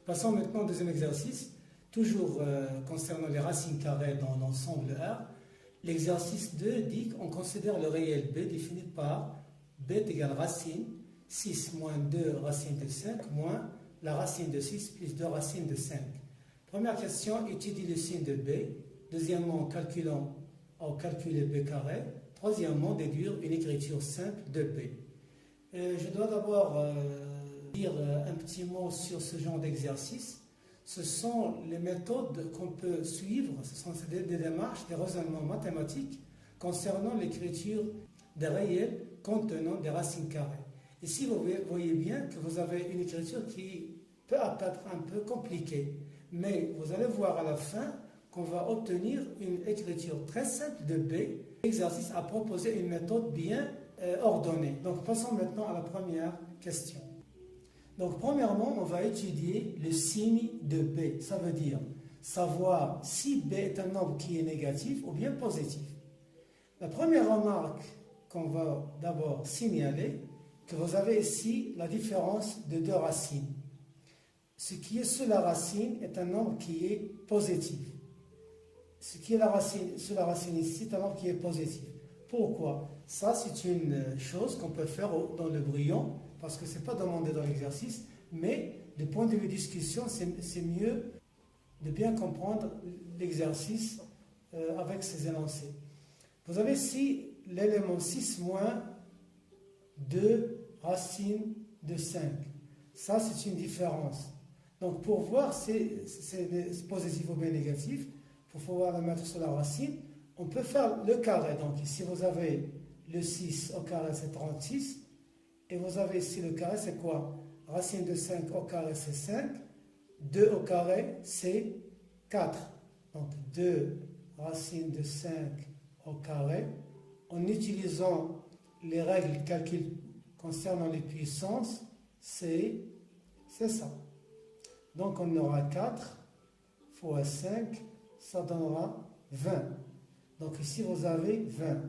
Passons maintenant au deuxième exercice, toujours concernant les racines carrées dans l'ensemble R. L'exercice 2 dit qu'on considère le réel b défini par b est égal racine 6 moins 2 racine de 5 moins la racine de 6 plus 2 racine de 5. Première question, étudie le signe de b. Deuxièmement, calculer b carré. Troisièmement, déduire une écriture simple de b. Je dois d'abord dire un petit mot sur ce genre d'exercice. Ce sont les méthodes qu'on peut suivre, ce sont des démarches, des raisonnements mathématiques concernant l'écriture des réels contenant des racines carrées. Ici, vous voyez bien que vous avez une écriture qui peut être un peu compliquée, mais vous allez voir à la fin qu'on va obtenir une écriture très simple de B. L'exercice a proposé une méthode bien ordonnée. Donc, passons maintenant à la première question. Donc, premièrement, on va étudier le signe de B. Ça veut dire savoir si B est un nombre qui est négatif ou bien positif. La première remarque qu'on va d'abord signaler, que vous avez ici la différence de deux racines. Ce qui est sous la racine est un nombre qui est positif. Ce qui est sous la racine ici est un nombre qui est positif. Pourquoi? Ça, c'est une chose qu'on peut faire dans le brouillon, parce que ce n'est pas demandé dans l'exercice, mais du point de vue discussion, c'est mieux de bien comprendre l'exercice avec ces énoncés. Vous avez ici l'élément 6 moins 2 racine de 5. Ça, c'est une différence. Donc, pour voir si c'est positif ou bien négatif, pour pouvoir la mettre sur la racine, on peut faire le carré. Donc, ici, vous avez le 6 au carré, c'est 36. Et vous avez ici le carré, c'est quoi? Racine de 5 au carré, c'est 5. 2 au carré, c'est 4. Donc, 2 racine de 5 au carré. En utilisant les règles de calcul concernant les puissances, c'est ça. Donc, on aura 4 fois 5, ça donnera 20. Donc, ici, vous avez 20.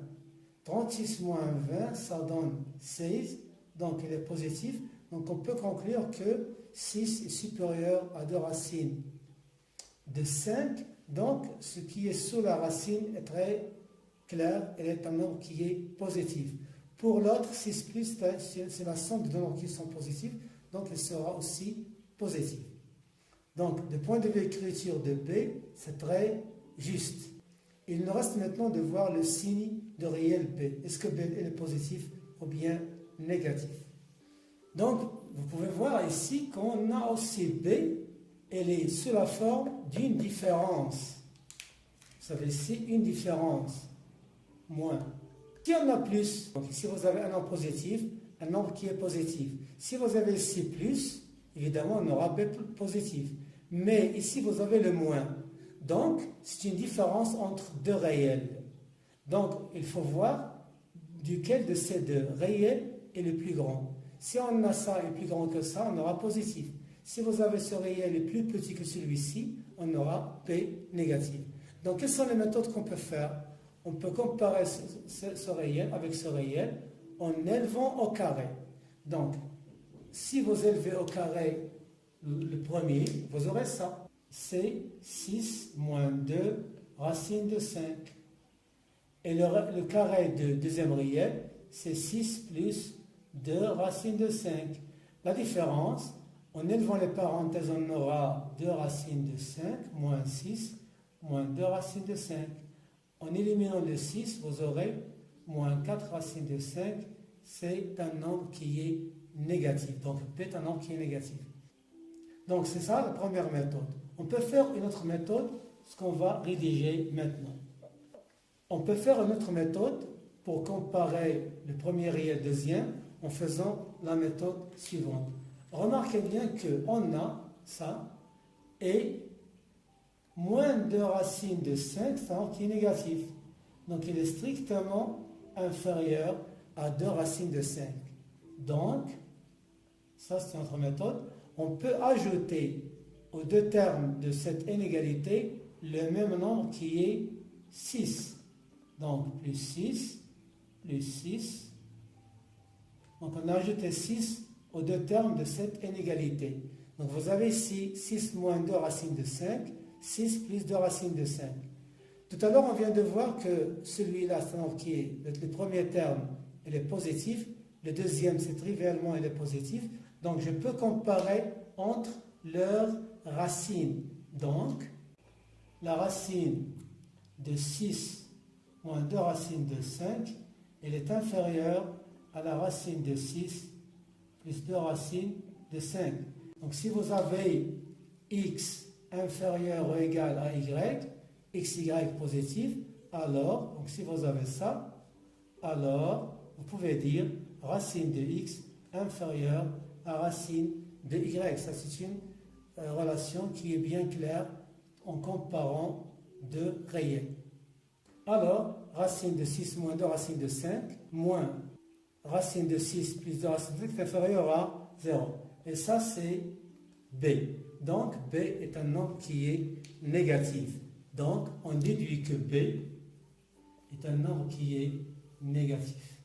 36 moins 20, ça donne 16. Donc, il est positif. Donc, on peut conclure que 6 est supérieur à 2 racines de 5. Donc, ce qui est sous la racine est très clair. Elle est un nombre qui est positif. Pour l'autre, 6 plus, c'est la somme de deux nombres qui sont positifs. Donc, il sera aussi positif. Donc, du point de vue écriture de B, c'est très juste. Il nous reste maintenant de voir le signe de réel B. Est-ce que B est positif ou bien négatif? Donc, vous pouvez voir ici qu'on a aussi B, elle est sous la forme d'une différence. Vous savez ici, une différence, moins. Si on a plus, donc ici vous avez un nombre positif, un nombre qui est positif. Si vous avez ici plus, évidemment on aura B positif. Mais ici vous avez le moins. Donc, c'est une différence entre deux réels. Donc, il faut voir duquel de ces deux réels est le plus grand. Si on a ça est plus grand que ça, on aura positif. Si vous avez ce réel est plus petit que celui-ci, on aura P négatif. Donc, quelles sont les méthodes qu'on peut faire? On peut comparer ce réel avec ce réel en élevant au carré. Donc, si vous élevez au carré le premier, vous aurez ça. C'est 6 moins 2 racine de 5. Et le carré de deuxième réel, c'est 6 plus 2 racine de 5. La différence, en élevant les parenthèses, on aura 2 racines de 5, moins 6, moins 2 racines de 5. En éliminant le 6, vous aurez moins 4 racines de 5. C'est un nombre qui est négatif. Donc, P est un nombre qui est négatif. Donc, c'est ça la première méthode. On peut faire une autre méthode, ce qu'on va rédiger maintenant. On peut faire une autre méthode pour comparer le premier et le deuxième en faisant la méthode suivante. Remarquez bien qu'on a ça et moins 2 racines de 5, c'est un nombre qui est négatif. Donc, il est strictement inférieur à 2 racines de 5. Donc, ça c'est notre méthode. On peut ajouter aux deux termes de cette inégalité le même nombre qui est 6. Donc, plus 6, plus 6. Donc, on a ajouté 6 aux deux termes de cette inégalité. Donc vous avez ici 6 moins 2 racine de 5, 6 plus 2 racine de 5. Tout à l'heure, on vient de voir que celui-là, qui est le premier terme, il est positif. Le deuxième, c'est trivialement, il est positif. Donc, je peux comparer entre leurs racines. Donc, la racine de 6 moins 2 racines de 5, elle est inférieure à la racine de 6 plus 2 racines de 5. Donc, si vous avez x inférieur ou égal à y, xy positif, alors, donc si vous avez ça, alors vous pouvez dire racine de x inférieure à racine de y. Ça, c'est une relation qui est bien claire en comparant deux réels. Alors, racine de 6 moins 2 racine de 5 moins racine de 6 plus 2 racine de 5 est inférieur à 0. Et ça, c'est b. Donc, b est un nombre qui est négatif. Donc, on déduit que b est un nombre qui est négatif.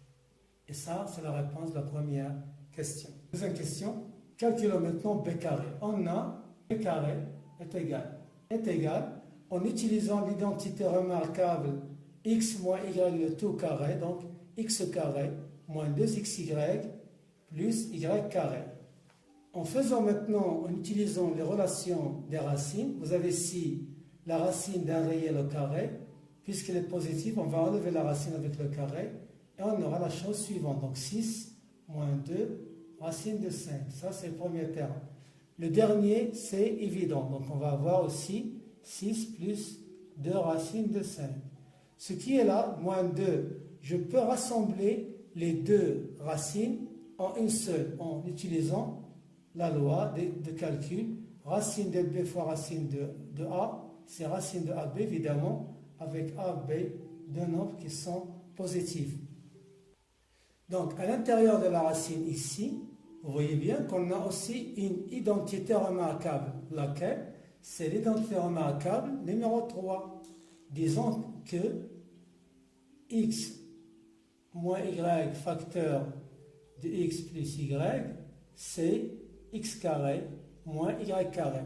Et ça, c'est la réponse de la première question. Deuxième question, calculons maintenant b carré. On a b carré est égal, en utilisant l'identité remarquable x moins y le tout carré, donc x carré moins 2xy plus y carré. En faisant maintenant, en utilisant les relations des racines, vous avez ici la racine d'un réel au carré, puisqu'il est positif, on va enlever la racine avec le carré, et on aura la chose suivante, donc 6 moins 2 racine de 5, ça c'est le premier terme. Le dernier, c'est évident, donc on va avoir aussi 6 plus 2 racines de 5. Ce qui est là, moins 2, je peux rassembler les deux racines en une seule, en utilisant la loi de calcul, racine de b fois racine de a, c'est racine de AB, évidemment, avec A, B, deux nombres qui sont positifs. Donc, à l'intérieur de la racine ici, vous voyez bien qu'on a aussi une identité remarquable, laquelle, c'est l'identité remarquable numéro 3. Disons que x moins y facteur de x plus y, c'est x carré moins y carré.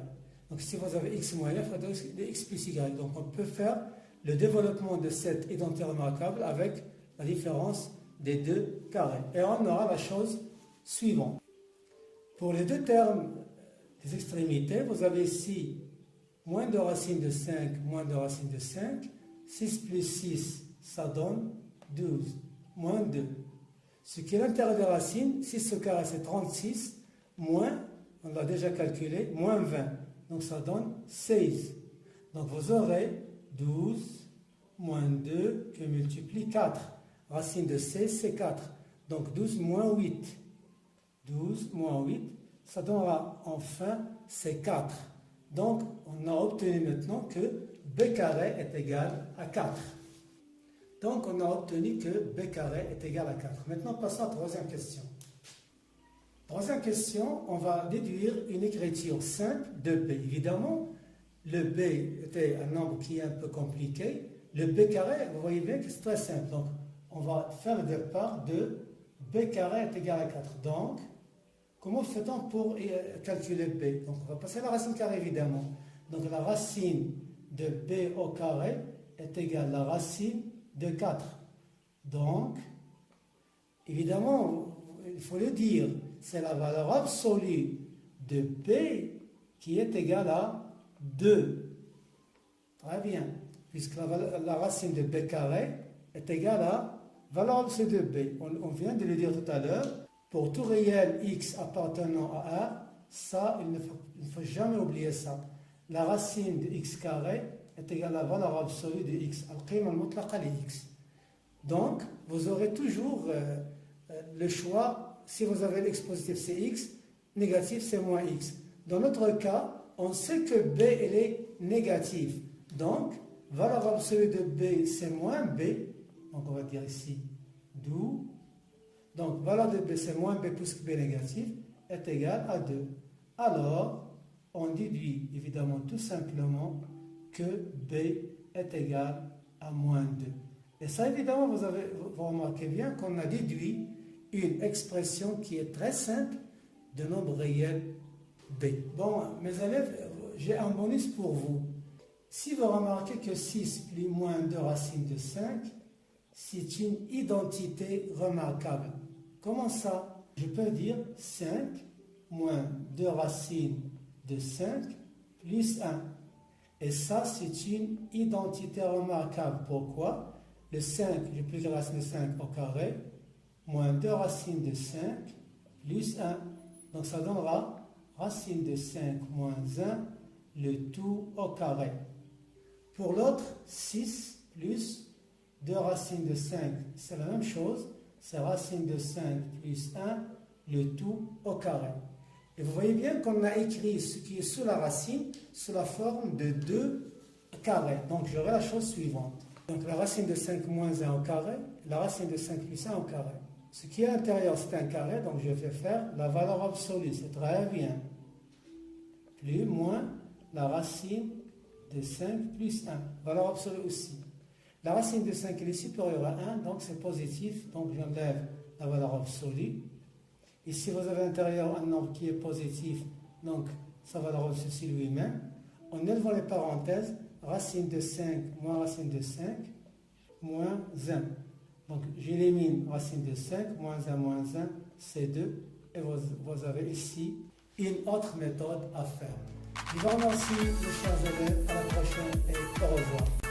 Donc si vous avez x moins y, il faudra de x plus y. Donc on peut faire le développement de cette identité remarquable avec la différence des deux carrés. Et on aura la chose suivante. Pour les deux termes des extrémités, vous avez ici moins de racine de 5, moins de racine de 5. 6 plus 6, ça donne 12, moins 2. Ce qui est l'intérieur des racines, 6 au carré c'est 36, moins, on l'a déjà calculé, moins 20. Donc ça donne 16. Donc vous aurez 12 moins 2 que multiplie 4. Racine de 16 c'est 4. Donc 12 moins 8. 12 moins 8, ça donnera enfin c'est 4. Donc on a obtenu maintenant que b carré est égal à 4. Donc on a obtenu que b carré est égal à 4. Maintenant passons à la troisième question. Troisième question, on va déduire une écriture simple de b. Évidemment, le b était un nombre qui est un peu compliqué. Le b carré, vous voyez bien que c'est très simple. Donc, on va faire le départ de b carré est égal à 4. Donc, comment fait-on pour calculer b? Donc, on va passer à la racine carrée, évidemment. Donc, la racine de b au carré est égale à la racine de 4. Donc, évidemment, il faut le dire, c'est la valeur absolue de b qui est égale à 2. Très bien, puisque la racine de b carré est égale à valeur absolue de b. On vient de le dire tout à l'heure, pour tout réel x appartenant à A, ça, il ne faut jamais oublier ça. La racine de x carré est égale à la valeur absolue de x, al-qima al-mutlaqa li x. Donc, vous aurez toujours le choix. Si vous avez l'ex positif, c'est x, négatif, c'est moins x. Dans notre cas, on sait que b, elle est négative. Donc, valeur absolue de b, c'est moins b. Donc, on va dire ici, d'où. Donc, valeur de b, c'est moins b plus que b négatif, est égal à 2. Alors, on déduit évidemment tout simplement que b est égal à moins 2. Et ça, évidemment, vous remarquez bien qu'on a déduit une expression qui est très simple de nombre réel B. Bon, mes élèves, j'ai un bonus pour vous. Si vous remarquez que 6 plus moins 2 racines de 5, c'est une identité remarquable. Comment ça? Je peux dire 5 moins 2 racines de 5 plus 1. Et ça, c'est une identité remarquable. Pourquoi? Le 5, j'ai plus de racines de 5 au carré, moins 2 racines de 5 plus 1. Donc ça donnera racine de 5 moins 1, le tout au carré. Pour l'autre, 6 plus 2 racines de 5, c'est la même chose, c'est racine de 5 plus 1, le tout au carré. Et vous voyez bien qu'on a écrit ce qui est sous la racine sous la forme de 2 carrés. Donc j'aurai la chose suivante. Donc la racine de 5 moins 1 au carré, la racine de 5 plus 1 au carré. Ce qui est à l'intérieur, c'est un carré, donc je vais faire la valeur absolue, c'est très bien. Plus, moins, la racine de 5 plus 1. Valeur absolue aussi. La racine de 5 est supérieure à 1, donc c'est positif, donc j'enlève la valeur absolue. Ici, vous avez à l'intérieur un nombre qui est positif, donc sa valeur absolue c'est lui-même. En élevant les parenthèses, racine de 5 moins racine de 5, moins 1. Donc j'élimine racine de 5, moins 1, c'est 2. Et vous avez ici une autre méthode à faire. Je vous remercie, mes chers élèves. À la prochaine et au revoir.